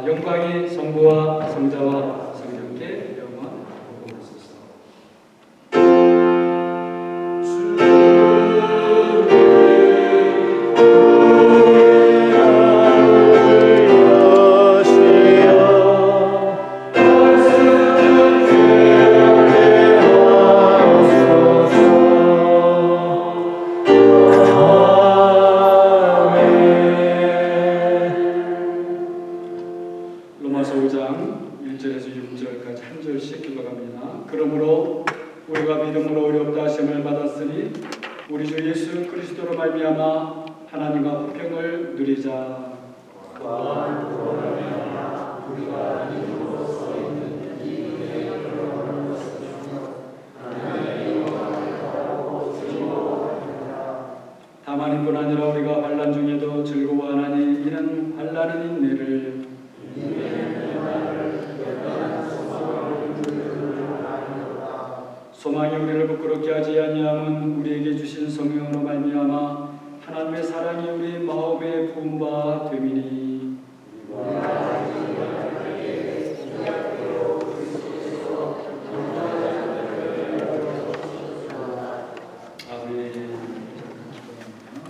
영광이 성부와 성자와 성령께 영원 복음하소서. 로마서 5장 1절에서 6절까지 한 절씩 읽어갑니다. 그러므로 우리가 믿음으로 의롭다 하심을 받았으니 우리 주 예수 그리스도로 말미암아 하나님과 화평을 누리자. 다만 이뿐 아니라 우리가 환난 중에도 즐거워하나니 이는 환난은 인내를, 소망이 우리를 부끄럽게 하지 아니함은 우리에게 주신 성령으로 말미암아 하나님의 사랑이 우리 마음에 부은 바 됨이니.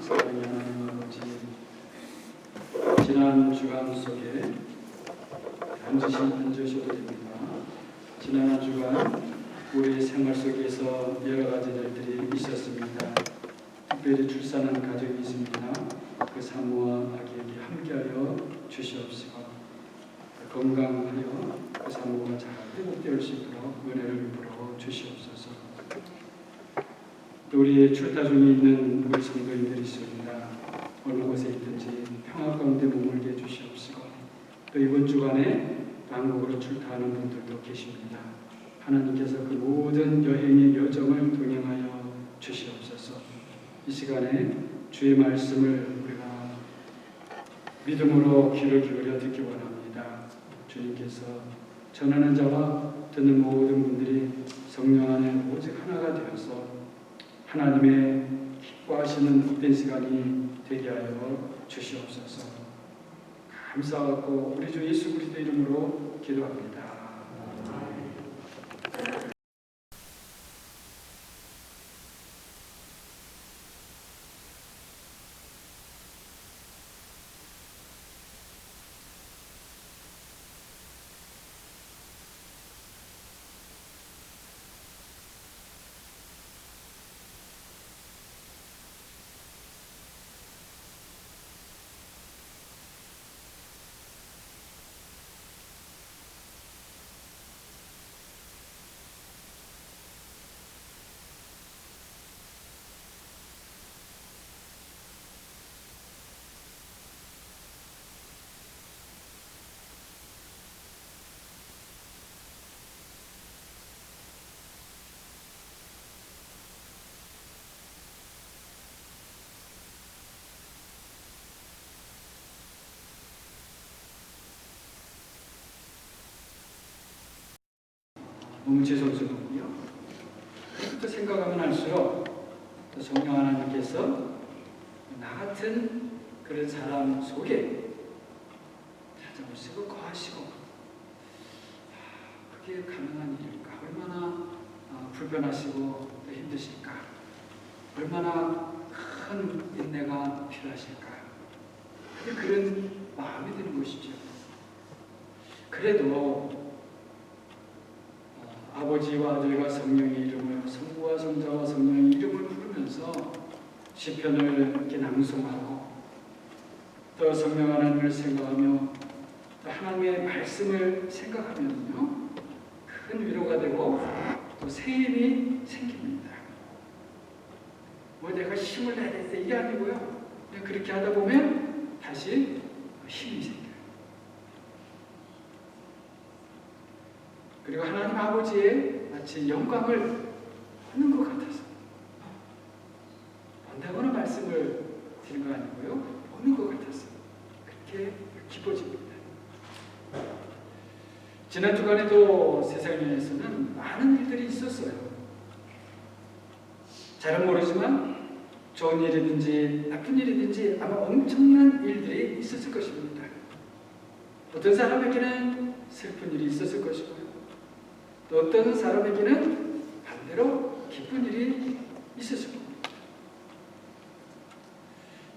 사랑하는 아버지, 지난 주간 속에 앉으셔도 됩니다. 지난 한 주간 우리 생활 속에서 여러 가지 일들이 있었습니다. 특별히 출산한 가족이 있습니다. 그 산모와 아기에게 함께하여 주시옵시고 건강하여 그 산모가 잘 회복될 수 있도록 은혜를 베풀어 주시옵소서. 또 우리 출타 중에 있는 우리 성도님들이 있습니다. 어느 곳에 있든지 평화 가운데 머물게 해주시옵시고 또 이번 주간에 한국으로 출타하는 분들도 계십니다. 하나님께서 그 모든 여행의 여정을 동행하여 주시옵소서. 이 시간에 주의 말씀을 우리가 믿음으로 귀를 기울여 듣기 원합니다. 주님께서 전하는 자와 듣는 모든 분들이 성령 안에 오직 하나가 되어서 하나님의 기뻐하시는 복된 시간이 되게 하여 주시옵소서. 감사하고 우리 주 예수 그리스도 이름으로 기도합니다. 너무 죄송스럽고요. 또 생각하면 할수록 또 성령 하나님께서 나 같은 그런 사람 속에 찾아오시고 거하시고 그게 가능한 일일까? 얼마나 불편하시고 또 힘드실까? 얼마나 큰 인내가 필요하실까? 그런 마음이 드는 것이죠. 그래도 아버지와 아들과 성령의 이름을, 성부와 성자와 성령의 이름을 부르면서 시편을 이렇게 낭송하고 또 성령 하나님을 생각하며 또 하나님의 말씀을 생각하면요 큰 위로가 되고 또 새 힘이 생깁니다. 뭐 내가 힘을 내야 되겠다 이게 아니고요. 그냥 그렇게 하다 보면 다시 힘이 생겨요. 그리고 하나님 아버지의 마치 영광을 받는 것 같아서 본다거나 말씀을 드리는 거 아니고요. 보는 것 같아서 그렇게 기뻐집니다. 지난 주간에도 세상에서는 많은 일들이 있었어요. 잘은 모르지만 좋은 일이든지 나쁜 일이든지 아마 엄청난 일들이 있었을 것입니다. 어떤 사람에게는 슬픈 일이 있었을 것이고요. 또 어떤 사람에게는 반대로 기쁜 일이 있었을 겁니다.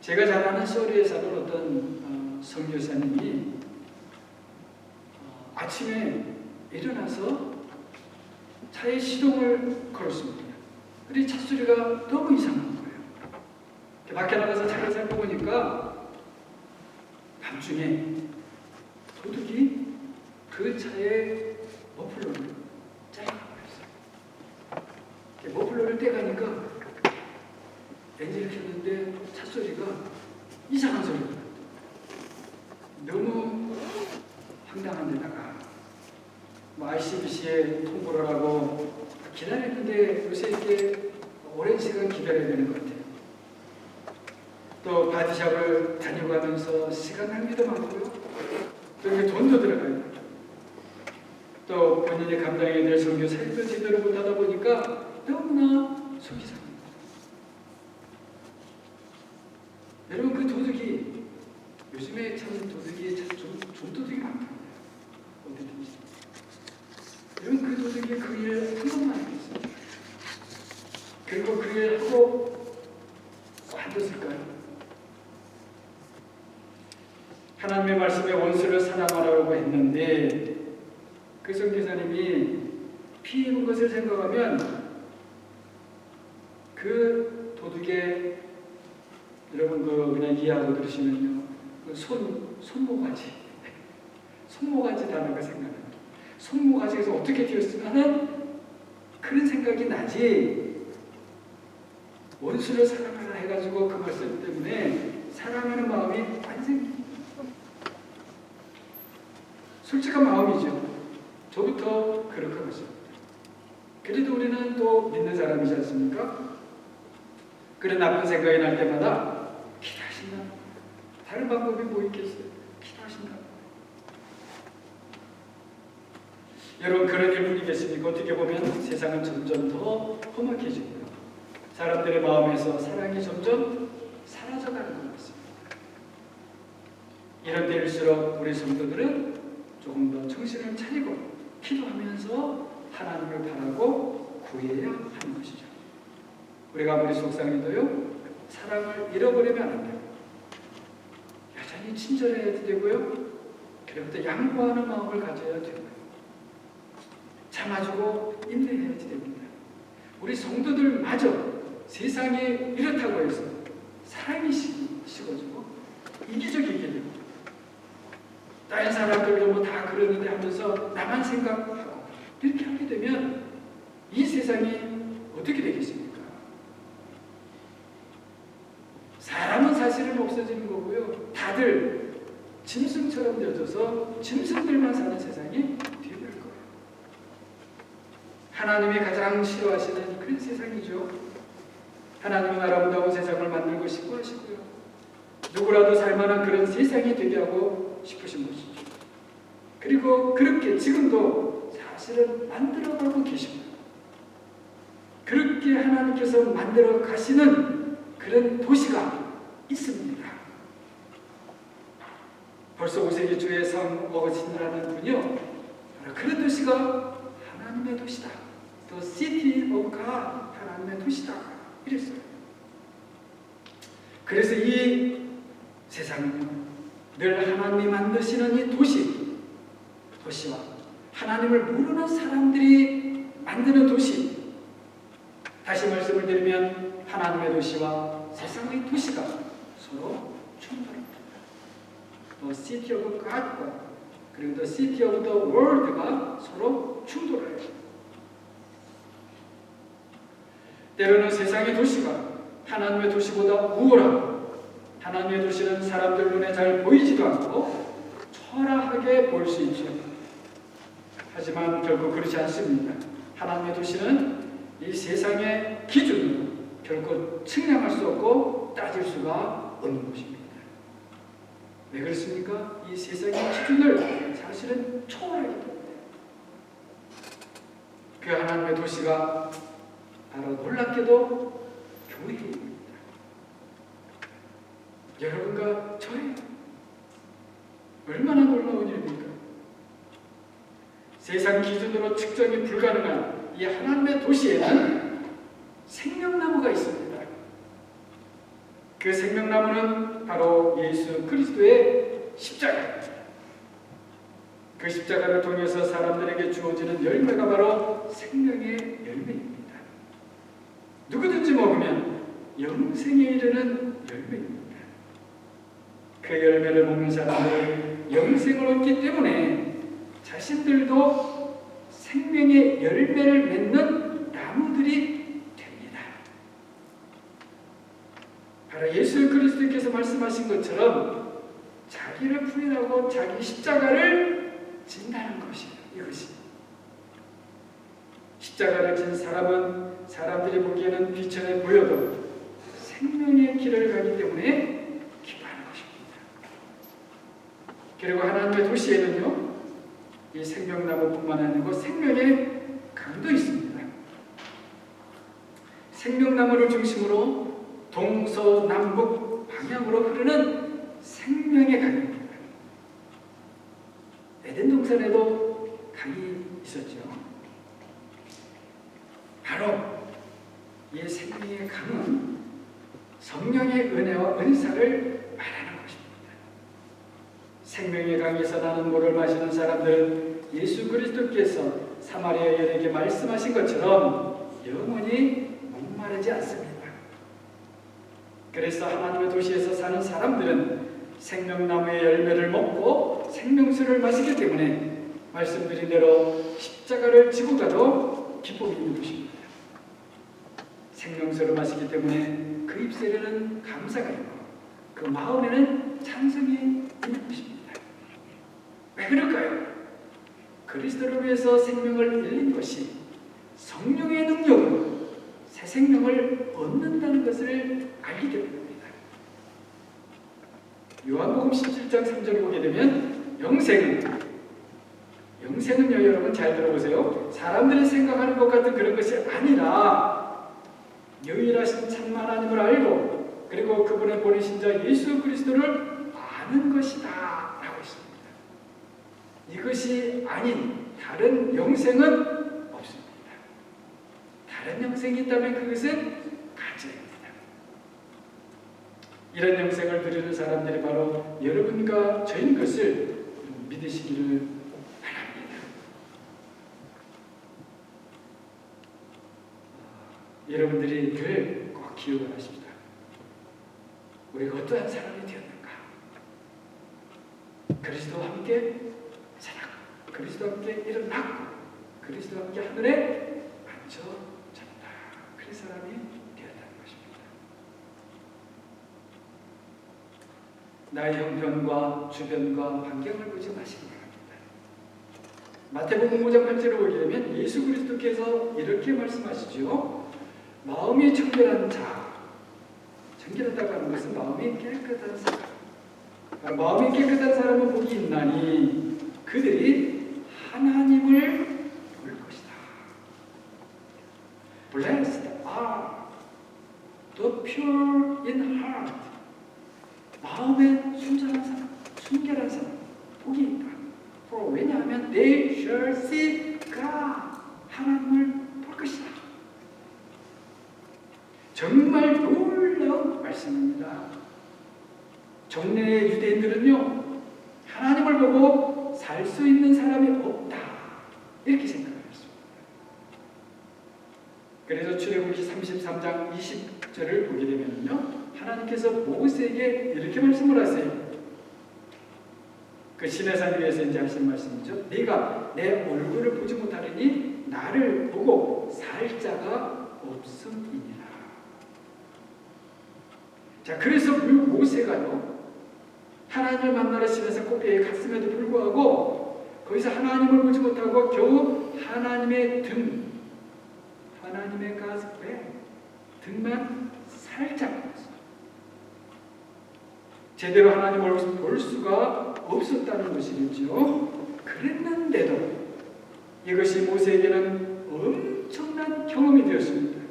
제가 잘 아는 소리에 사는 어떤 선교사님이 아침에 일어나서 차에 시동을 걸었습니다. 그런데 차 소리가 너무 이상한 거예요. 밖에 나가서 차를 살펴보니까 밤중에 도둑이 그 차에 머플러를 잘라버렸어요. 머플러를 떼가니까 엔진을 켰는데 차 소리가 이상한 소리가 났어요. 너무 황당한 데다가 ICBC에 통보를 하고 기다렸는데 요새 이렇게 오랜 시간 기다려야 되는 것 같아요. 또 바디샵을 다녀가면서 시간 낭비도 많고요. 또 이게 돈도 들어가요. 또 본인이 감당해야 될 선교 사역도 제대로 못하다 보니까 너무나 속이 상합니다. 여러분, 그 도둑이 요즘에 참 도둑이 참 좀도둑이 많답니다. 어디든지. 여러분, 그 도둑이 그 일을 한 번만 했어요. 그리고 그 일을 하고 관뒀을까요? 하나님의 말씀에 원수를 사랑하라고 했는데 그 선교사님이 피해 입은 것을 생각하면 그 도둑의 여러분 그냥 이해하고 들으시면요, 그 손모가지 단어가 생각납니다. 손모가지에서 어떻게 튀었을까 하는 그런 생각이 나지, 원수를 사랑하라 해가지고 그 말씀 때문에 사랑하는 마음이 완전히 솔직한 마음이죠. 저부터 그렇게 하겠습니다. 그래도 우리는 또 믿는 사람이지 않습니까? 그런 나쁜 생각이 날 때마다 기도하신다. 다른 방법이 뭐 있겠어요? 기도하신다. 여러분, 그런 일뿐이겠습니까? 어떻게 보면 세상은 점점 더 험악해지고요. 사람들의 마음에서 사랑이 점점 사라져가는 것 같습니다. 이런 때일수록 우리 성도들은 조금 더 정신을 차리고 기도하면서 하나님을 바라고 구해야 하는 것이죠. 우리가 아무리 속상해도요, 사랑을 잃어버리면 안 돼요. 여전히 친절해야 되고요, 그리고 또 양보하는 마음을 가져야 되고요, 참아주고 인내해야 됩니다. 우리 성도들마저 세상에 이렇다고 해서 사랑이 식어지고 이기적이게 되고, 다른 사람들도 뭐 다 그러는데 하면서 나만 생각하고 이렇게 하게 되면 이 세상이 어떻게 되겠습니까? 사람은 사실은 없어지는 거고요, 다들 짐승처럼 되어져서 짐승들만 사는 세상이 되어버릴 거예요. 하나님이 가장 싫어하시는 그런 세상이죠. 하나님은 아름다운 세상을 만들고 싶어 하시고요, 누구라도 살만한 그런 세상이 되게 하고 싶으신 것이죠. 그리고 그렇게 지금도 사실은 만들어가고 계십니다. 그렇게 하나님께서 만들어 가시는 그런 도시가 있습니다. 벌써 5세기 초에 성 어거스틴이라는 분이요, 그런 도시가 하나님의 도시다, The City of God, 하나님의 도시다 이랬어요. 그래서 이 세상은요, 늘 하나님이 만드시는 이 도시와 하나님을 모르는 사람들이 만드는 도시, 다시 말씀을 드리면 하나님의 도시와 세상의 도시가 서로 충돌합니다. The City of God과 그리고 The City of the World가 서로 충돌해요. 때로는 세상의 도시가 하나님의 도시보다 우월하고, 하나님의 도시는 사람들 눈에 잘 보이지도 않고 초라하게 보일 수 있죠. 하지만 결코 그렇지 않습니다. 하나님의 도시는 이 세상의 기준으로 결코 측량할 수 없고 따질 수가 없는 것입니다. 왜 그렇습니까? 이 세상의 기준을 사실은 초월하기 때문에. 그 하나님의 도시가 바로 놀랍게도 교회입니다. 여러분과 저예요. 얼마나 놀라운 일입니까? 세상 기준으로 측정이 불가능한 이 하나님의 도시에는 생명나무가 있습니다. 그 생명나무는 바로 예수 그리스도의 십자가입니다. 그 십자가를 통해서 사람들에게 주어지는 열매가 바로 생명의 열매입니다. 누구든지 먹으면 영생에 이르는 열매입니다. 그 열매를 먹는 사람들은 영생을 얻기 때문에 자신들도 생명의 열매를 맺는 나무들이 됩니다. 바로 예수 그리스도께서 말씀하신 것처럼 자기를 부인하고 자기 십자가를 진다는 것이에요. 이것이 십자가를 진 사람은 사람들이 보기에는 비천해 보여도 생명의 길을 가기 때문에 기뻐하는 것입니다. 그리고 하나님의 도시에는요, 이 생명나무뿐만 아니고 생명의 강도 있습니다. 생명나무를 중심으로 동서남북 방향으로 흐르는 생명의 강입니다. 에덴 동산에도 강이 있었죠. 바로 이 생명의 강은 성령의 은혜와 은사를 말하는 것입니다. 생명의 강에서 나는 물을 마시는 사람들은 예수 그리스도께서 사마리아 여인에게 말씀하신 것처럼 영원히 목마르지 않습니다. 그래서 하나님의 도시에서 사는 사람들은 생명나무의 열매를 먹고 생명수를 마시기 때문에 말씀드린 대로 십자가를 지고 가도 기쁨이 있는 것입니다. 생명수를 마시기 때문에 그 입술에는 감사가 있고 그 마음에는 찬송이 있는 것입니다. 왜 그럴까요? 그리스도를 위해서 생명을 잃는 것이 성령의 능력으로 새 생명을 얻는다는 것을 알기 때문입니다. 요한복음 17장 3절을 보게 되면 영생은요, 여러분 잘 들어보세요. 사람들이 생각하는 것 같은 그런 것이 아니라 유일하신 참 하나님을 알고 그리고 그분의 보내신 자 예수 그리스도를 아는 것이다 라고 했습니다. 이것이 아닌 다른 영생은 없습니다. 다른 영생이 있다면 그것은 가짜입니다. 이런 영생을 누리는 사람들이 바로 여러분과 저인 것을 믿으시기를 바랍니다. 여러분들이 늘 꼭 기억을 하십시다. 우리가 어떠한 사람이 되었는가? 그리스도와 함께 살았고 그리스도와 함께 일어났고 그리스도와 함께 하늘에 앉혀졌다. 그 사람이 되었다는 것입니다. 나의 형편과 주변과 환경을 보지 마시기 바랍니다. 마태복음 5장 8절을 보게 되면 예수 그리스도께서 이렇게 말씀하시죠. 마음이 청결한 자, 청결하다고 하는 것은 마음이 깨끗한 사람. 마음이 깨끗한 사람은 복이 있나니 그들이 하나님을 볼 것이다. Blessed are the pure in heart. 마음에 순전한 사람, 순결한 사람, 복이 있다. 왜냐하면 they shall see God. 하나님을 볼 것이다. 정말 놀라운 말씀입니다. 정례의 유대인들은요, 하나님을 보고 살 수 있는 사람이 없다. 이렇게 생각했습니다. 그래서 출애굽기 33장 20절을 보게 되면요, 하나님께서 모세에게 이렇게 말씀을 하세요. 그 시내산 위에서 이제 하신 말씀이죠. 네가 내 얼굴을 보지 못하리니 나를 보고 살 자가 없음이니라. 자, 그래서 모세가요, 하나님을 만나러 시내산 꼭대기에 갔음에도 불구하고 거기서 하나님을 보지 못하고 겨우 하나님의 하나님의 가슴에 등만 살짝 봤어요. 제대로 하나님을 볼 수가 없었다는 것이겠죠. 그랬는데도 이것이 모세에게는 엄청난 경험이 되었습니다.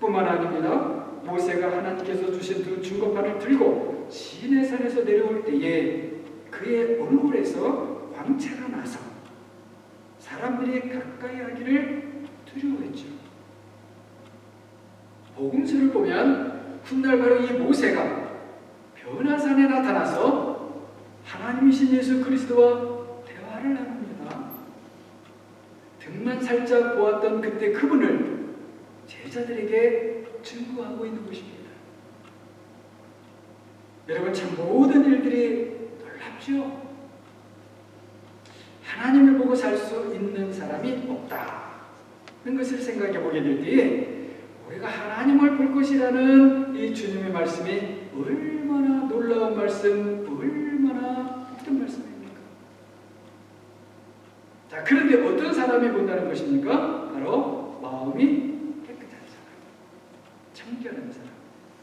뿐만 아닙니다. 모세가 하나님께서 주신 두 증거판을 들고 시내산에서 내려올 때에 그의 얼굴에서 광채가 나서 하나님께 가까이 하기를 두려워했죠. 복음서를 보면 훗날 바로 이 모세가 변화산에 나타나서 하나님이신 예수 그리스도와 대화를 나눕니다. 등만 살짝 보았던 그때 그분을 제자들에게 증거하고 있는 것입니다. 여러분, 참 모든 일들이 놀랍죠? 하나님을 보고 살 수 있는 사람이 없다는 것을 생각해 보게 될 때에 우리가 하나님을 볼 것이라는 이 주님의 말씀이 얼마나 놀라운 말씀, 얼마나 복된 말씀입니까? 자, 그런데 어떤 사람이 본다는 것입니까? 바로 마음이 깨끗한 사람, 청결한 사람,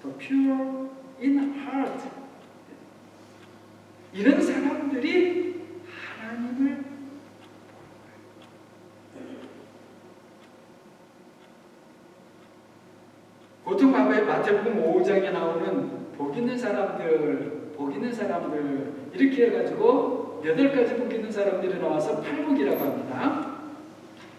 더 pure in heart. 이런 사람들이 하나님을 보통 마태복음 5장에 나오는 복 있는 사람들 이렇게 해가지고 8가지 복 있는 사람들이 나와서 팔복이라고 합니다.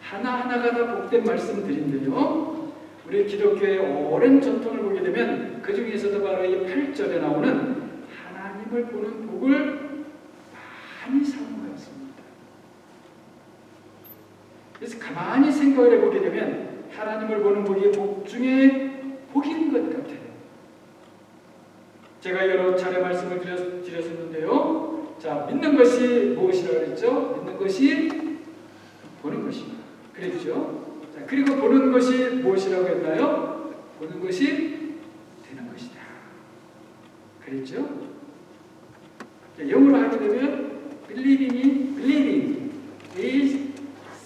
하나하나가 다 복된 말씀들인데요. 우리 기독교의 오랜 전통을 보게 되면 그 중에서도 바로 이 8절에 나오는 하나님을 보는 복을 많이 사모하였습니다. 그래서 가만히 생각을 해보게 되면 하나님을 보는 복이 복 중에 복인 것 같아요. 제가 여러 차례 말씀을 드렸었는데요. 자, 믿는 것이 무엇이라고 그랬죠? 믿는 것이 보는 것이다. 그랬죠? 자, 그리고 보는 것이 무엇이라고 했나요? 보는 것이 되는 것이다. 그랬죠? 자, 영어로 하게 되면 believing is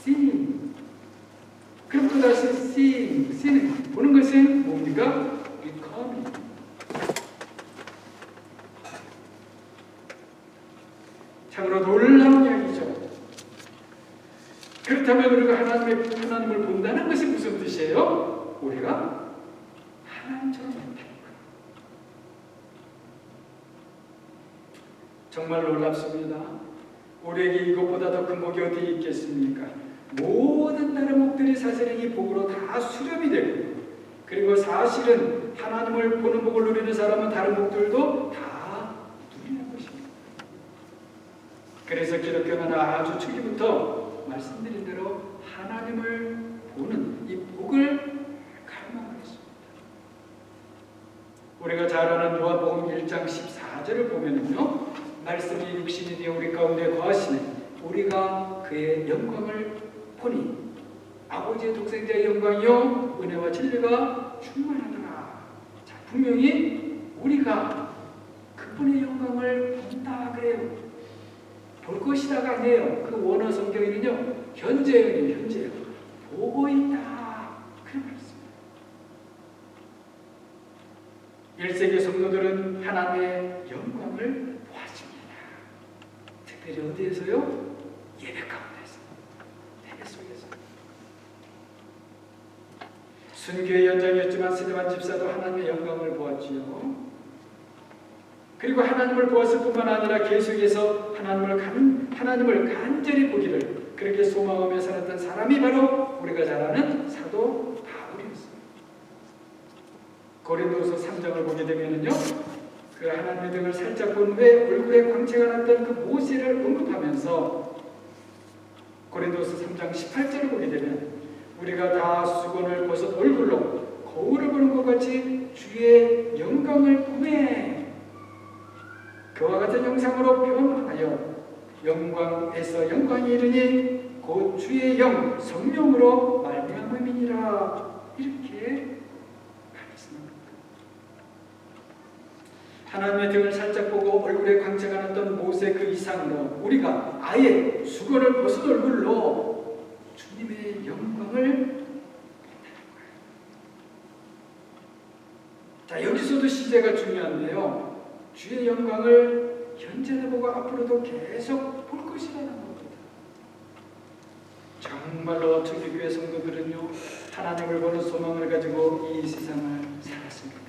seeing. 그럼 또 다시 seeing. 보는 것은 뭡니까? becoming. 참으로 놀라운 이야기죠. 그렇다면 우리가 하나님을 본다는 것이 무슨 뜻이에요? 우리가 하나님처럼 된다는 것. 정말 놀랍습니다. 우리에게 이것보다 더 큰 복이 어디 있겠습니까? 모든 다른 복들이 사실은 이 복으로 다 수렴이 되고, 그리고 사실은 하나님을 보는 복을 누리는 사람은 다른 복들도 다 누리는 것입니다. 그래서 기독교는 아주 초기부터 말씀드린 대로 하나님을 보는 이 복을 갈망하고 있습니다. 우리가 잘 아는 요한복음 1장 14절을 보면은요, 말씀이 육신이 되어 우리 가운데 거하시네 우리가 그의 영광을 보니 아버지의 독생자의 영광이요 은혜와 진리가 충만하더라. 자, 분명히 우리가 그분의 영광을 본다 그래요. 볼 것이다가 아니에요. 그 원어 성경에는요 현재예요. 현재예요. 보고 있다 그런 말씀입니다. 1세기 성도들은 하나님의 영광을 보았습니다. 특별히 어디에서요? 예배 가운데서, 예배 속에서. 순교의 현장이었지만 스데반 집사도 하나님의 영광을 보았지요. 그리고 하나님을 보았을 뿐만 아니라 계속해서 하나님을 간절히 보기를 그렇게 소망하며 살았던 사람이 바로 우리가 잘 아는 사도 바울이었습니다. 고린도서 3장을 보게 되면은요, 그 하나님의 등을 살짝 본 후에 얼굴에 광채가 났던 그 모세를 언급하면서 고린도서 3장 18절을 보게 되면 우리가 다 수건을 벗은 얼굴로 거울을 보는 것 같이 주의 영광을 보매 그와 같은 형상으로 변화하여 영광에서 영광이 이르니 곧 주의 영 성령으로 말미암음이니라. 이렇게 말씀합니다. 하나님의 등을 살짝 보고 얼굴에 광채가 났던 모세 그 이상으로 우리가 아예 수건을 벗은 얼굴로 주님의 영광을 본다는 거예요. 자, 여기서도 시제가 중요한데요. 주의 영광을 현재도 보고 앞으로도 계속 볼 것이라는 겁니다. 정말로 초기교회 성도들은요, 하나님을 보는 소망을 가지고 이 세상을 살았습니다.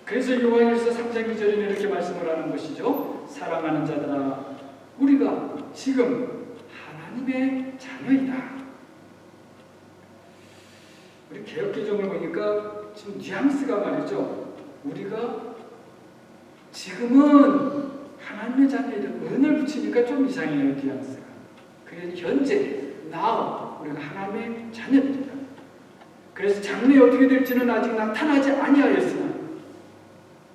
그래서 요한일서 3장 2절에는 이렇게 말씀을 하는 것이죠. 사랑하는 자들아, 우리가 지금 하나님의 자녀이다. 우리 개역개정을 보니까 지금 뉘앙스가 말이죠. 우리가 지금은 하나님의 자녀이다. 은을 붙이니까 좀 이상해요, 뉘앙스가. 그래서 현재, now 우리가 하나님의 자녀입니다. 그래서 장래에 어떻게 될지는 아직 나타나지 아니하였으나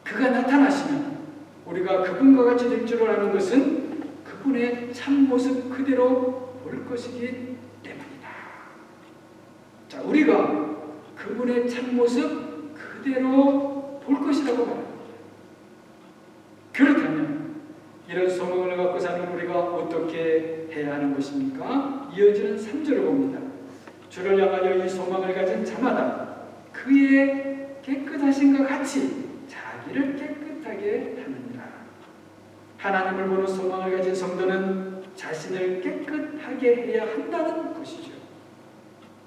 그가 나타나시면 우리가 그분과 같이 될 줄 아는 것은 그분의 참모습 그대로 볼 것이기 때문이다. 자, 우리가 그분의 참모습 그대로 볼 것이라고 말합니다. 그렇다면 이런 소망을 갖고 사는 우리가 어떻게 해야 하는 것입니까? 이어지는 3절을 봅니다. 주를 향하여 이 소망을 가진 자마다 그의 깨끗하신과 같이 자기를 깨끗하게 하느니라. 하나님을 보는 소망을 가진 성도는 자신을 깨끗하게 해야 한다는 것이죠.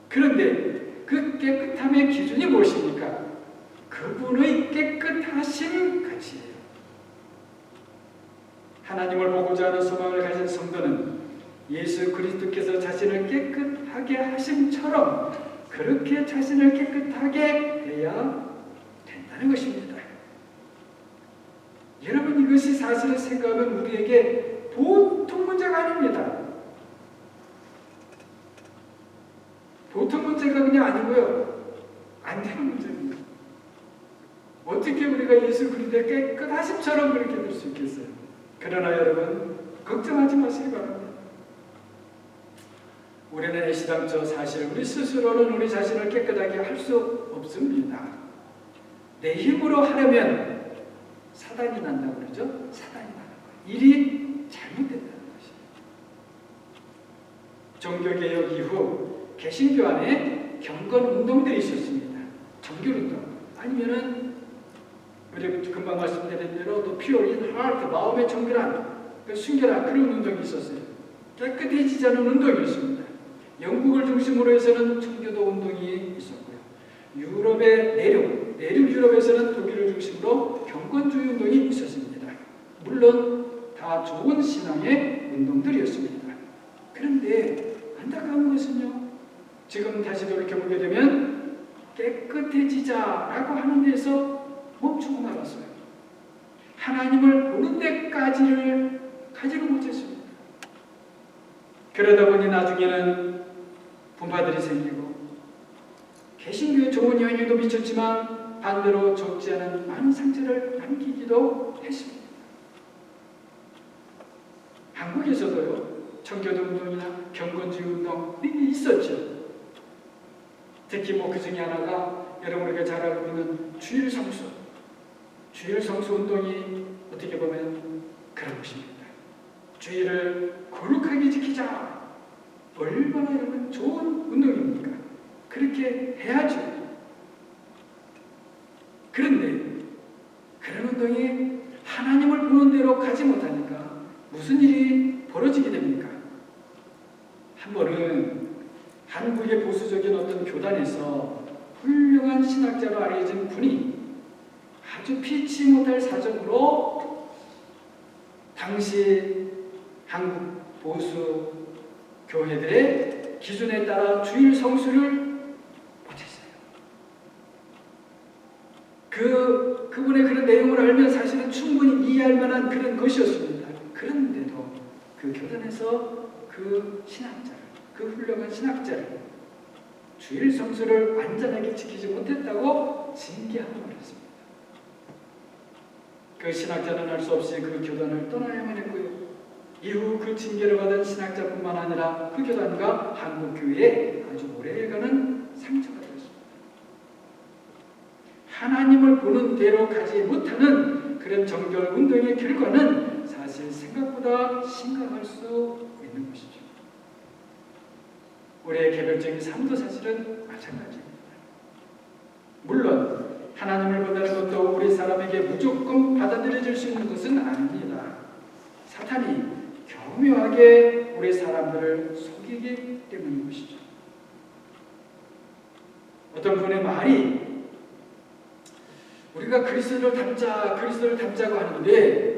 그런데 그 깨끗함의 기준이 무엇입니까? 그분의 깨끗하심 가치예요. 하나님을 보고자 하는 소망을 가진 성도는 예수 그리스도께서 자신을 깨끗하게 하심처럼 그렇게 자신을 깨끗하게 해야 된다는 것입니다. 여러분, 이것이 사실을 생각하면 우리에게 보통 문제가 아닙니다. 보통 문제가 그냥 아니고요, 안 되는 문제입니다. 어떻게 우리가 예수 그리스도의 깨끗하심처럼 그렇게 될 수 있겠어요? 그러나 여러분, 걱정하지 마시기 바랍니다. 우리는 애시당초 사실 우리 스스로는 우리 자신을 깨끗하게 할 수 없습니다. 내 힘으로 하려면 사단이 난다고 그러죠? 사단이 나는 거예요. 일이 잘못된다는 것이에요. 종교개혁 이후 개신교 안에 경건운동들이 있었습니다. 정결운동 아니면은 우리 금방 말씀드린 대로 또 pure in heart, 마음의 정결한, 순결한 그런 운동이 있었어요. 깨끗해지자는 운동이었습니다. 영국을 중심으로 해서는 청교도 운동이 있었고요. 유럽의 내륙 유럽에서는 독일을 중심으로 경건주의 운동이 있었습니다. 물론 다 좋은 신앙의 운동들이었습니다. 그런데 안타까운 것은요, 지금 다시 돌이켜보게 되면 깨끗해지자라고 하는 데서 멈추고 말았어요. 하나님을 보는 데까지를 가지를 못했습니다. 그러다 보니 나중에는 분파들이 생기고 개신교의 좋은 영향도 미쳤지만 반대로 좋지 않은 많은 상처를 남기기도 했습니다. 한국에서도요, 청교도 운동이나 경건주의 운동이 있었죠. 특히 그 중에 하나가 여러분 우리가 잘 알고 있는 주일성수 운동이 어떻게 보면 그런 것입니다. 주일을 거룩하게 지키자. 얼마나 여러분 좋은 운동입니까? 그렇게 해야죠. 그런데 그런 운동이 하나님을 보는 대로 가지 못하니까 무슨 일이 벌어지게 됩니까? 한 번은 한국의 보수적인 어떤 교단에서 훌륭한 신학자로 알려진 분이 아주 피치 못할 사정으로 당시 한국 보수 교회들의 기준에 따라 주일 성수를 못했어요. 그분의 그런 내용을 알면 사실은 충분히 이해할 만한 그런 것이었습니다. 그런데도 그 교단에서 그 신학자를, 그 훌륭한 신학자를 주일 성수를 완전하게 지키지 못했다고 징계하고 말했습니다. 그 신학자는 할 수 없이 그 교단을 떠나야만 했고요. 이후 그 징계를 받은 신학자뿐만 아니라 그 교단과 한국교회에 아주 오래가는 상처가 되었습니다. 하나님을 보는 대로 가지 못하는 그런 정결 운동의 결과는 사실 생각보다 심각할 수 있는 것이죠. 우리의 개별적인 삶도 사실은 마찬가지입니다. 물론 하나님을 본다는 것도 우리 사람에게 무조건 받아들여질 수 있는 것은 아닙니다. 사탄이 교묘하게 우리 사람들을 속이기 때문인 것이죠. 어떤 분의 말이 우리가 그리스도를 닮자고 하는데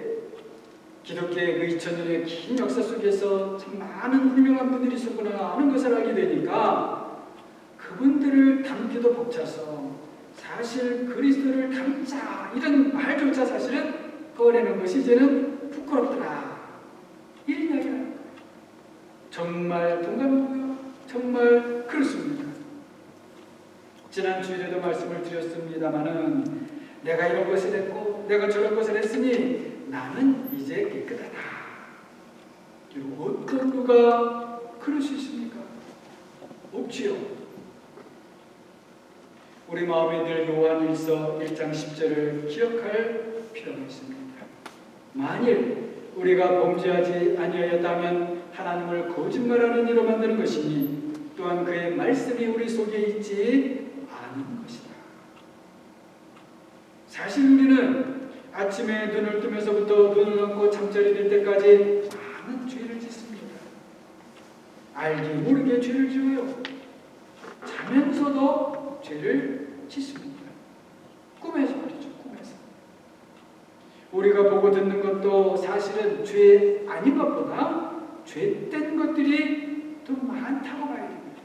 기독교의 그 2000년의 긴 역사 속에서 참 많은 훌륭한 분들이 있었구나 하는 것을 알게 되니까 그분들을 닮기도 벅차서 사실 그리스도를 닮자 이런 말조차 사실은 꺼내는 것이 이제는 부끄럽더라 이런 이야기를 합니다. 정말 동감이고요. 정말 그렇습니다. 지난 주일에도 말씀을 드렸습니다마는 내가 이런 것을 했고 내가 저런 것을 했으니 나는 이제 깨끗하다. 어떤 누가 그럴 수 있습니까? 없지요. 우리 마음에 늘 요한일서 1장 10절을 기억할 필요가 있습니다. 만일 우리가 범죄하지 아니하였다면 하나님을 거짓말하는 이로 만드는 것이니 또한 그의 말씀이 우리 속에 있지 않은 것이다. 사실 우리는 아침에 눈을 뜨면서부터 눈을 감고 잠자리 들 때까지 많은 죄를 짓습니다. 알게 모르게 죄를 지어요. 자면서도 죄를 짓습니다. 꿈에서 말이죠. 꿈에서. 우리가 보고 듣는 것도 사실은 죄 아닌 것보다 죄된 것들이 더 많다고 봐야 됩니다.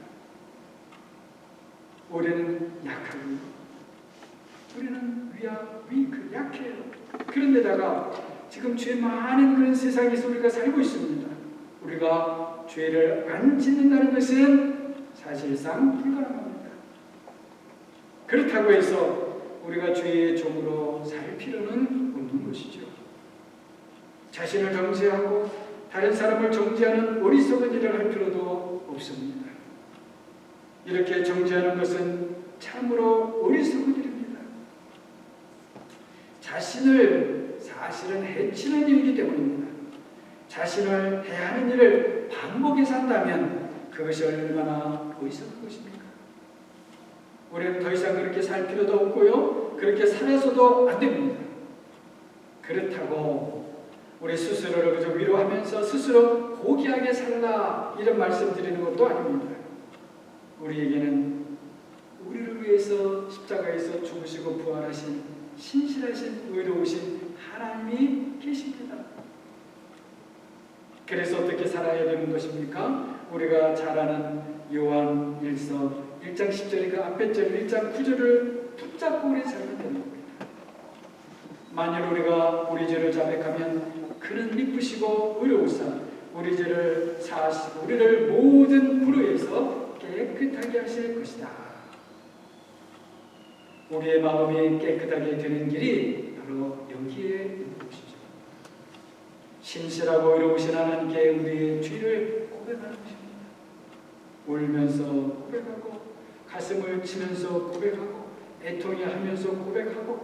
우리는 약하고 우리는 약해요. 그런데다가 지금 죄 많은 그런 세상에서 우리가 살고 있습니다. 우리가 죄를 안 짓는다는 것은 사실상 불가능합니다. 그렇다고 해서 우리가 죄의 종으로 살 필요는 없는 것이죠. 자신을 정죄하고 다른 사람을 정죄하는 어리석은 일을 할 필요도 없습니다. 이렇게 정죄하는 것은 참으로 어리석은 일입니다. 자신을 사실은 해치는 일이기 때문입니다. 자신을 해하는 일을 반복해서 한다면 그것이 얼마나 어리석은 것입니까? 우리는 더 이상 그렇게 살 필요도 없고요. 그렇게 살아서도 안 됩니다. 그렇다고 우리 스스로를 그저 위로하면서 스스로 고귀하게 살라 이런 말씀 드리는 것도 아닙니다. 우리에게는 우리를 위해서 십자가에서 죽으시고 부활하신 신실하신 의로우신 하나님이 계십니다. 그래서 어떻게 살아야 되는 것입니까? 우리가 잘 아는 요한 1장 10절 그 앞에 절 1장 9절을 붙잡고 우리 살면 되는 겁니다. 만일 우리가 우리 죄를 자백하면 그는 미쁘시고 의로우사 우리 죄를 사하시고 우리를 모든 불의에서 깨끗하게 하실 것이다. 우리의 마음이 깨끗하게 되는 길이 바로 여기에 있는 것이죠. 신실하고 의로우신 하나님께 우리의 죄를 고백하는 것입니다. 울면서 고백하고 가슴을 치면서 고백하고 애통해하면서 고백하는 거예요.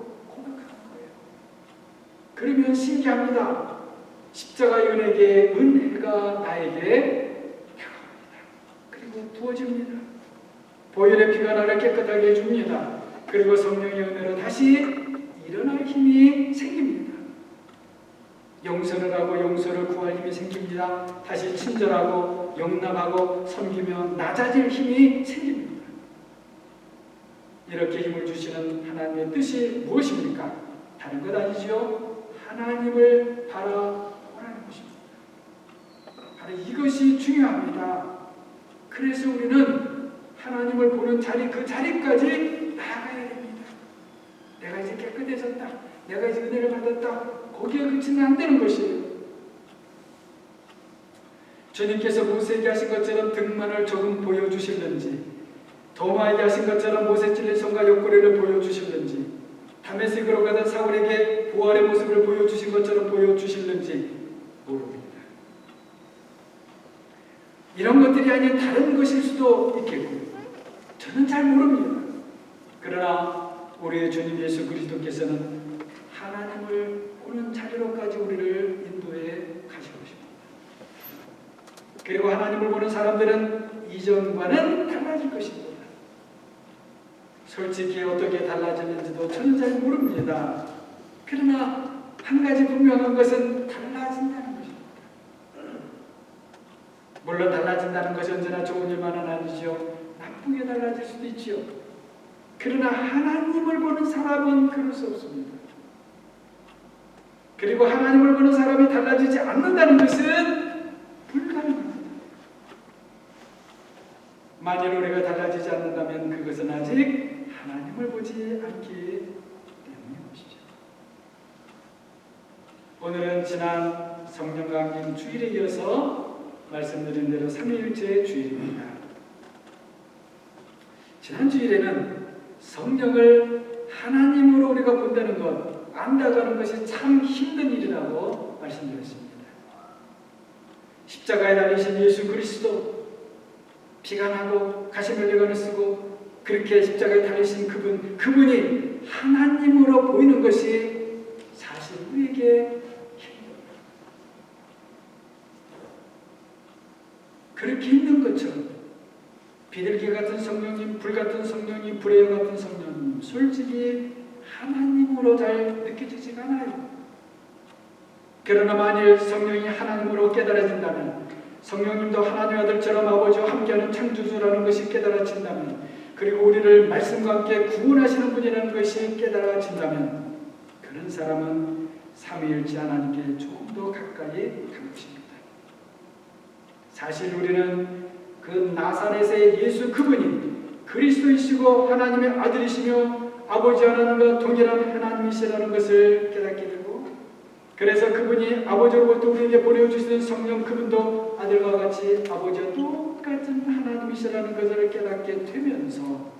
그러면 신기합니다. 십자가의 은혜가 나에게 다가옵니다. 그리고 부어집니다. 보혈의 피가 나를 깨끗하게 해줍니다. 그리고 성령의 은혜로 다시 일어날 힘이 생깁니다. 용서를 하고 용서를 구할 힘이 생깁니다. 다시 친절하고 용납하고 섬기며 낮아질 힘이 생깁니다. 이렇게 힘을 주시는 하나님의 뜻이 무엇입니까? 다른 것 아니죠? 하나님을 바라보라는 것입니다. 바로 이것이 중요합니다. 그래서 우리는 하나님을 보는 자리, 그 자리까지 나아가야 됩니다. 내가 이제 깨끗해졌다. 내가 이제 은혜를 받았다. 거기에 그치면 안 되는 것이에요. 주님께서 모세에게 하신 것처럼 등만을 조금 보여주실는지, 도마에게 하신 것처럼 못에 찔린 손과 옆구리를 보여주실는지, 다메섹으로 가던 사울에게 부활의 모습을 보여주신 것처럼 보여주실는지 모릅니다. 이런 것들이 아닌 다른 것일 수도 있겠고요. 저는 잘 모릅니다. 그러나 우리의 주님 예수 그리스도께서는 하나님을 보는 자리로까지 우리를 인도해 가시고 싶습니다. 그리고 하나님을 보는 사람들은 이전과는 달라질 것입니다. 솔직히 어떻게 달라지는지도 저는 잘 모릅니다. 그러나 한 가지 분명한 것은 달라진다는 것입니다. 물론 달라진다는 것이 언제나 좋은 일만은 아니죠. 나쁘게 달라질 수도 있지요. 그러나 하나님을 보는 사람은 그럴 수 없습니다. 그리고 하나님을 보는 사람이 달라지지 않는다는 것은 불가능합니다. 만일 우리가 달라지지 않는다면 그것은 아직 하나님을 보지 않기 때문인 것이죠. 오늘은 지난 성령 강림 주일에 이어서 말씀드린 대로 삼위일체 주일입니다. 지난 주일에는 성령을 하나님으로 우리가 본다는 것, 안다고 하는 것이 참 힘든 일이라고 말씀드렸습니다. 십자가에 달리신 예수 그리스도, 피가 나고 가시멜리건을 쓰고 그렇게 십자가에 달리신 그분이 하나님으로 보이는 것이 사실 우리에게 힘듭니다. 그렇게 힘든 것처럼 비둘기 같은 성령님, 불 같은 성령님, 불의 영 같은 성령님, 솔직히 하나님으로 잘 느껴지지가 않아요. 그러나 만일 성령이 하나님으로 깨달아진다면, 성령님도 하나님의 아들처럼 아버지와 함께하는 창조주라는 것이 깨달아진다면, 그리고 우리를 말씀과 함께 구원하시는 분이라는 것이 깨달아진다면, 그런 사람은 삼위일체 하나님께 조금 더 가까이 간 것입니다. 사실 우리는 그 나사렛의 예수 그분이 그리스도이시고 하나님의 아들이시며 아버지 하나님과 동일한 하나님이시라는 것을 깨닫게 되고, 그래서 그분이 아버지로부터 우리에게 보내주시는 성령 그분도 아들과 같이 아버지와 똑같은 하나님이시라는 것을 깨닫게 되면서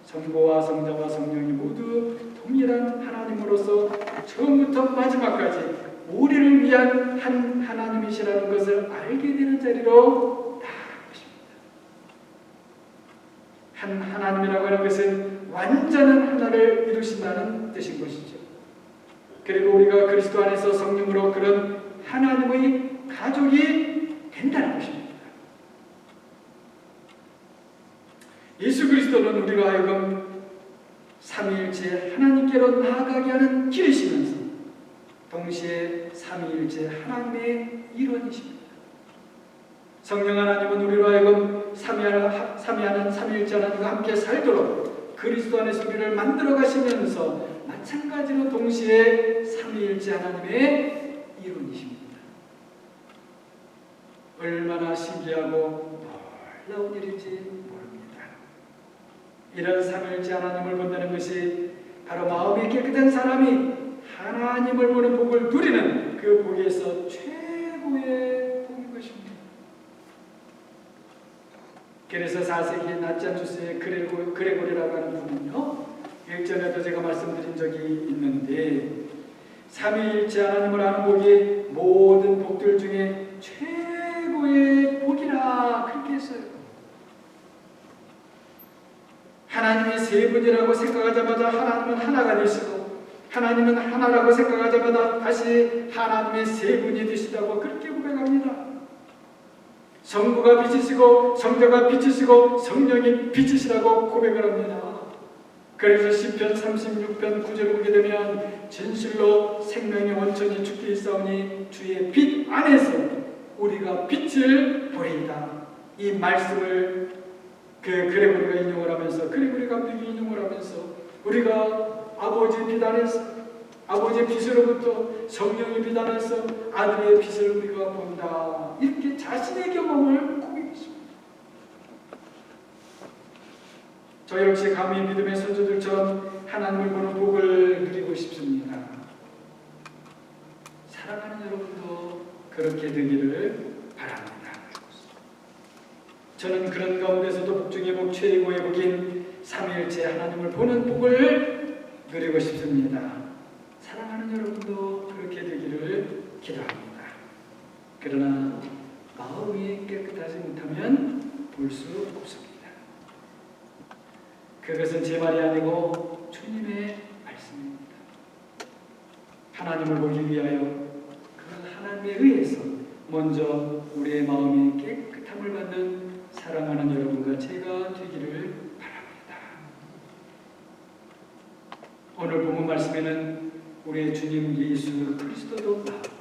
성부와 성자와 성령이 모두 동일한 하나님으로서 처음부터 마지막까지 우리를 위한 한 하나님이시라는 것을 알게 되는 자리로 나아간 것입니다. 한 하나님이라고 하는 것은 완전한 하나를 이루신다는 뜻인 것이죠. 그리고 우리가 그리스도 안에서 성령으로 그런 하나님의 가족이 된다는 것입니다. 예수 그리스도는 우리가 하여금 삼위일체 하나님께로 나아가게 하는 길이시면서 동시에 삼위일체 하나님의 일원이십니다. 성령 하나님은 우리로 하여금 삼위하는 삼위일체 하나님과 함께 살도록 그리스도 안에서 우리를 만들어 가시면서 마찬가지로 동시에 삼위일체 하나님의 일원이십니다. 얼마나 신기하고 놀라운 일인지 모릅니다. 이런 삼위일체 하나님을 본다는 것이 바로 마음이 깨끗한 사람이 하나님을 보는 복을 누리는 그 복에서 최고의 복인 것입니다. 그래서 4세기 나치안투스의 그레고리라고 하는 분은요, 일전에도 제가 말씀드린 적이 있는데, 삼위일체 하나님을 아는 복이 모든 복들 중에 최고의 복이라 그렇게 했어요. 하나님이 세 분이라고 생각하자마자 하나님은 하나가 되시고, 하나님은 하나라고 생각하자마자 다시 하나님의 세 분이 되시다고 그렇게 고백합니다. 성부가 빛이시고 성자가 빛이시고 성령이 빛이시라고 고백을 합니다. 그래서 시편 36편 9절을 보게 되면 진실로 생명의 원천이 주께 있사오니 주의 빛 안에서 우리가 빛을 보리이다. 이 말씀을 그레고리가 인용을 하면서, 그레고리 감독이 인용을 하면서 우리가 아버지의 빛 안에서, 아버지의 빛으로부터 성령의 빛 안에서 아들의 빛을 우리가 본다. 이렇게 자신의 경험을 고백했습니다. 저 역시 감히 믿음의 선조들처럼 하나님을 보는 복을 누리고 싶습니다. 사랑하는 여러분도 그렇게 되기를 바랍니다. 저는 그런 가운데서도 복 중에 복, 최고의 복인 삼위일체 하나님을 보는 복을 누리고 싶습니다. 사랑하는 여러분도 그렇게 되기를 기도합니다. 그러나 마음이 깨끗하지 못하면 볼 수 없습니다. 그것은 제 말이 아니고 주님의 말씀입니다. 하나님을 보기 위하여 그 하나님에 의해서 먼저 우리의 마음이 깨끗함을 받는 사랑하는 여러분과 제가 되기를 바랍니다. 오늘 본문 말씀에는 우리의 주님 예수 그리스도도 나오고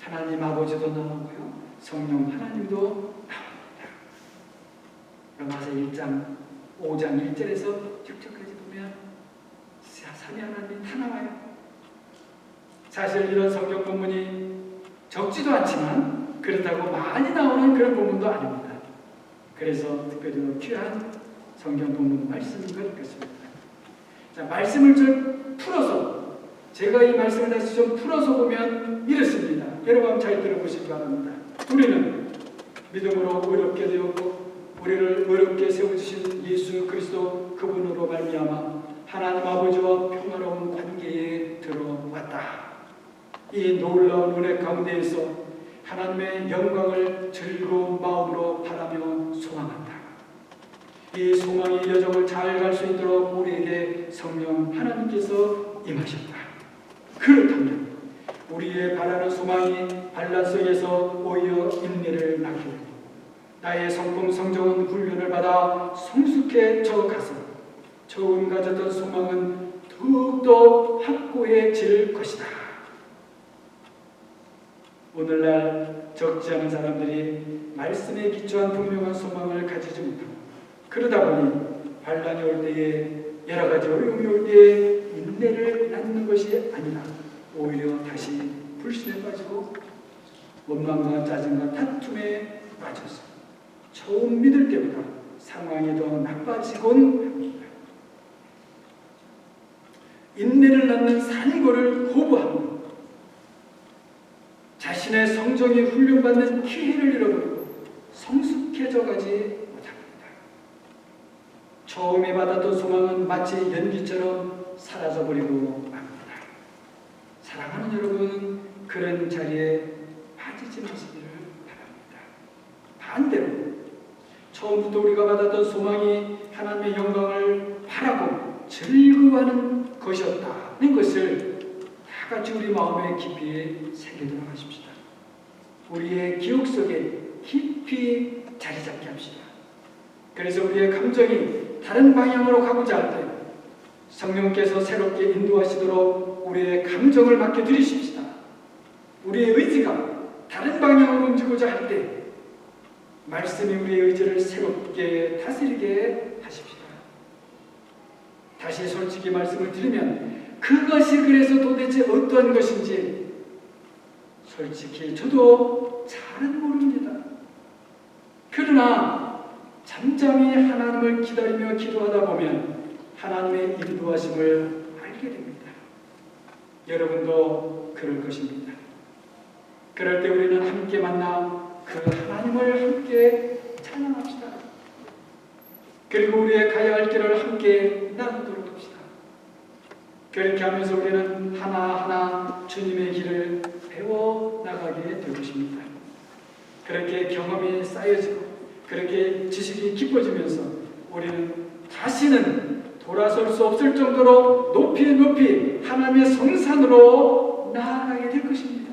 하나님 아버지도 나오고요, 성령 하나님도 나옵니다. 로마서 1장 5장 1절에서 6절까지 보면 삼위 하나님이 다 나와요. 사실 이런 성경 본문이 적지도 않지만 그렇다고 많이 나오는 그런 본문도 아닙니다. 그래서 특별히 귀한 성경 본문 말씀인 것 같습니다. 자, 말씀을 좀 풀어서, 제가 이 말씀을 다시 좀 풀어서 보면 이렇습니다. 여러분 잘 들어보시기 바랍니다. 우리는 믿음으로 의롭게 되었고 우리를 의롭게 세워주신 예수 그리스도 그분으로 말미암아 하나님 아버지와 평화로운 관계에 들어왔다. 이 놀라운 은혜 가운데에서 하나님의 영광을 즐거운 마음으로 바라며 소망한다. 이 소망의 여정을 잘 갈 수 있도록 우리에게 성령 하나님께서 임하셨다. 그렇다면 우리의 바라는 소망이 반란 속에서 오히려 인내를 낳게 되고 나의 성품 성정은 훈련을 받아 성숙해져 가서 처음 가졌던 소망은 더욱더 확고해질 것이다. 오늘날 적지 않은 사람들이 말씀에 기초한 분명한 소망을 가지지 못하고 그러다 보니 반란이 올 때에 여러 가지 어려움이 올 때에 인내를 낳는 것이 아니라 오히려 다시 불신에 빠지고 원망과 짜증과 다툼에 빠져서 처음 믿을 때보다 상황이 더 나빠지곤 합니다. 인내를 낳는 산고를 거부하며 자신의 성정이 훈련받는 기회를 잃어버리고 성숙해져 가지 못합니다. 처음에 받았던 소망은 마치 연기처럼 사라져버리고 맙니다. 사랑하는 여러분, 그런 자리에 빠지지 마시기를 바랍니다. 반대로 처음부터 우리가 받았던 소망이 하나님의 영광을 바라고 즐거워하는 것이었다는 것을 다 같이 우리 마음의 깊이 새겨들어 가십시다. 우리의 기억 속에 깊이 자리 잡게 합시다. 그래서 우리의 감정이 다른 방향으로 가고자 할 때 성령께서 새롭게 인도하시도록 우리의 감정을 맡겨드리십시다. 우리의 의지가 다른 방향으로 움직이고자 할 때 말씀이 우리의 의지를 새롭게 다스리게 하십시다. 다시 솔직히 말씀을 드리면 그것이 그래서 도대체 어떤 것인지 솔직히 저도 잘은 모릅니다. 그러나 잠잠히 하나님을 기다리며 기도하다 보면 하나님의 인도하심을 알게 됩니다. 여러분도 그럴 것입니다. 그럴 때 우리는 함께 만나 그 하나님을 함께 찬양합시다. 그리고 우리의 가야 할 길을 함께 나누도록 합시다. 그렇게 하면서 우리는 하나하나 주님의 길을 배워나가게 될 것입니다. 그렇게 경험이 쌓여지고 그렇게 지식이 깊어지면서 우리는 다시는 돌아설 수 없을 정도로 높이 높이 하나님의 성산으로 나아가게 될 것입니다.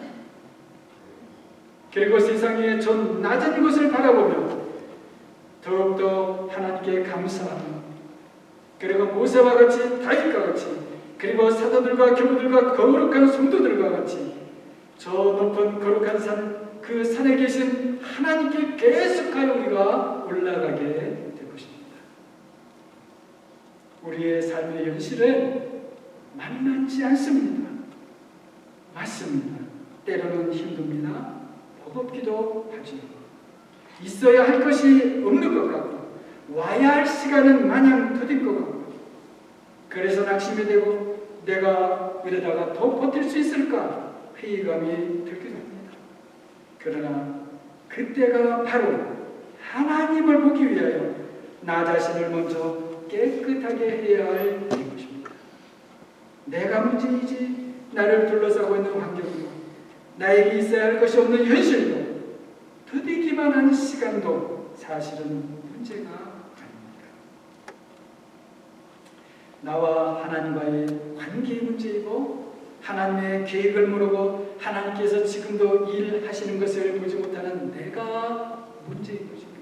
그리고 세상의 저 낮은 것을 바라보며 더욱더 하나님께 감사하며 그리고 모세와 같이 다윗과 같이 그리고 사도들과 교부들과 거룩한 성도들과 같이 저 높은 거룩한 산 그 산에 계신 하나님께 계속하여 우리가 올라가게 될 것입니다. 우리의 삶의 현실은 만만치 않습니다. 맞습니다. 때로는 힘듭니다. 버겁기도 하죠. 있어야 할 것이 없는 것 같고 와야 할 시간은 마냥 더딘 것 같고 그래서 낙심이 되고 내가 이러다가 더 버틸 수 있을까 회의감이 들기도 합니다. 그러나 그때가 바로 하나님을 보기 위하여 나 자신을 먼저 깨끗하게 해야 할 것입니다. 내가 문제이지 나를 둘러싸고 있는 환경도 나에게 있어야 할 것이 없는 현실도 더디기만 한 시간도 사실은 문제가 아닙니다. 나와 하나님과의 관계의 문제이고 하나님의 계획을 모르고 하나님께서 지금도 일하시는 것을 보지 못하는 내가 문제인 것입니다.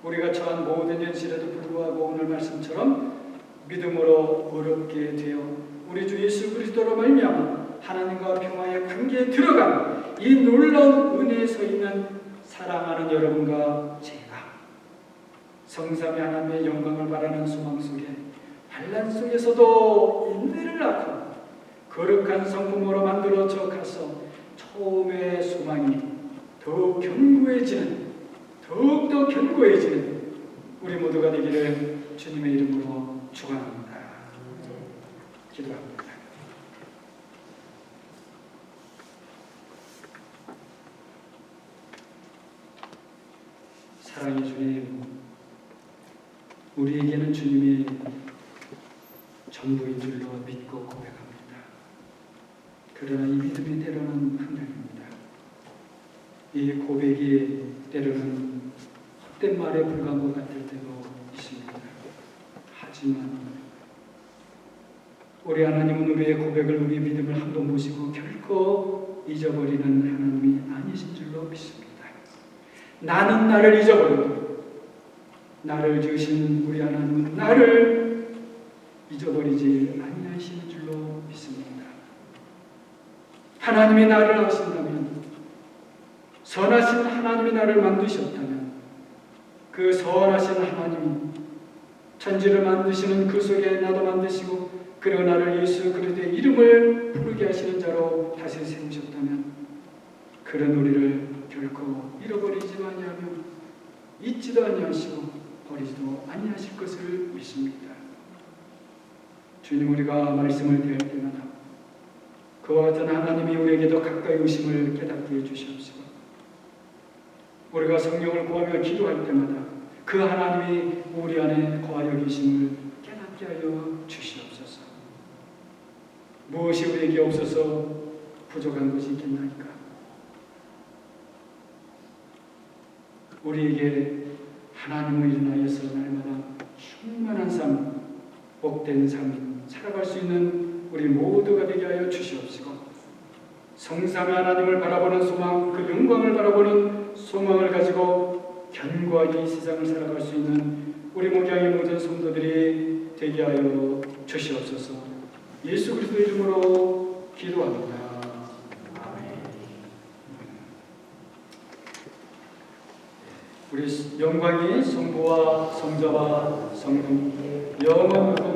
우리가 처한 모든 현실에도 불구하고 오늘 말씀처럼 믿음으로 어렵게 되어 우리 주 예수 그리스도로 말미암아 하나님과 평화의 관계에 들어간 이 놀라운 은혜에 서 있는 사랑하는 여러분과 제가 성삼위 하나님의 영광을 바라는 소망 속에 반란 속에서도 인내를 낳고 거룩한 성품으로 만들어져 가서 처음의 소망이 더욱 견고해지는, 더욱더 견고해지는 우리 모두가 되기를 주님의 이름으로 축원합니다. 기도합니다. 사랑의 주님, 우리에게는 주님이 전부인 줄로 믿고 고백합니다. 그러나 이 믿음이 때로는 흔들립니다. 이 고백이 때로는 헛된 말에 불과한 것 같을 때도 있습니다. 하지만 우리 하나님은 우리의 고백을, 우리의 믿음을 한번 보시고 결코 잊어버리는 하나님이 아니신 줄로 믿습니다. 나는 나를 잊어버려도 나를 지으신 우리 하나님은 나를 잊어버리지 아니하시는 줄로 믿습니다. 하나님이 나를 하신다면, 선하신 하나님이 나를 만드셨다면, 그 선하신 하나님이 천지를 만드시는 그 속에 나도 만드시고 그리고 나를 예수 그리스도의 이름을 부르게 하시는 자로 다시 세우셨다면 그런 우리를 결코 잃어버리지 아니하며 잊지도 아니하시고 버리지도 아니하실 것을 믿습니다. 주님, 우리가 말씀을 대할 때마다 그와 같은 하나님이 우리에게 더 가까이 오심을 깨닫게 해주시옵시고, 우리가 성령을 구하며 기도할 때마다 그 하나님이 우리 안에 거하여 계심을 깨닫게 하여 주시옵소서. 무엇이 우리에게 없어서 부족한 것이 있겠나이까? 우리에게 하나님을 인하여서 날마다 충만한 삶, 복된 삶 살아갈 수 있는 우리 모두가 되게 하여 주시옵시고, 성삼위 하나님을 바라보는 소망, 그 영광을 바라보는 소망을 가지고 견고하게 이 세상을 살아갈 수 있는 우리 목양의 모든 성도들이 되게 하여 주시옵소서. 예수 그리스도 이름으로 기도합니다. 아멘. 우리 영광이 성부와 성자와 성령 영원으로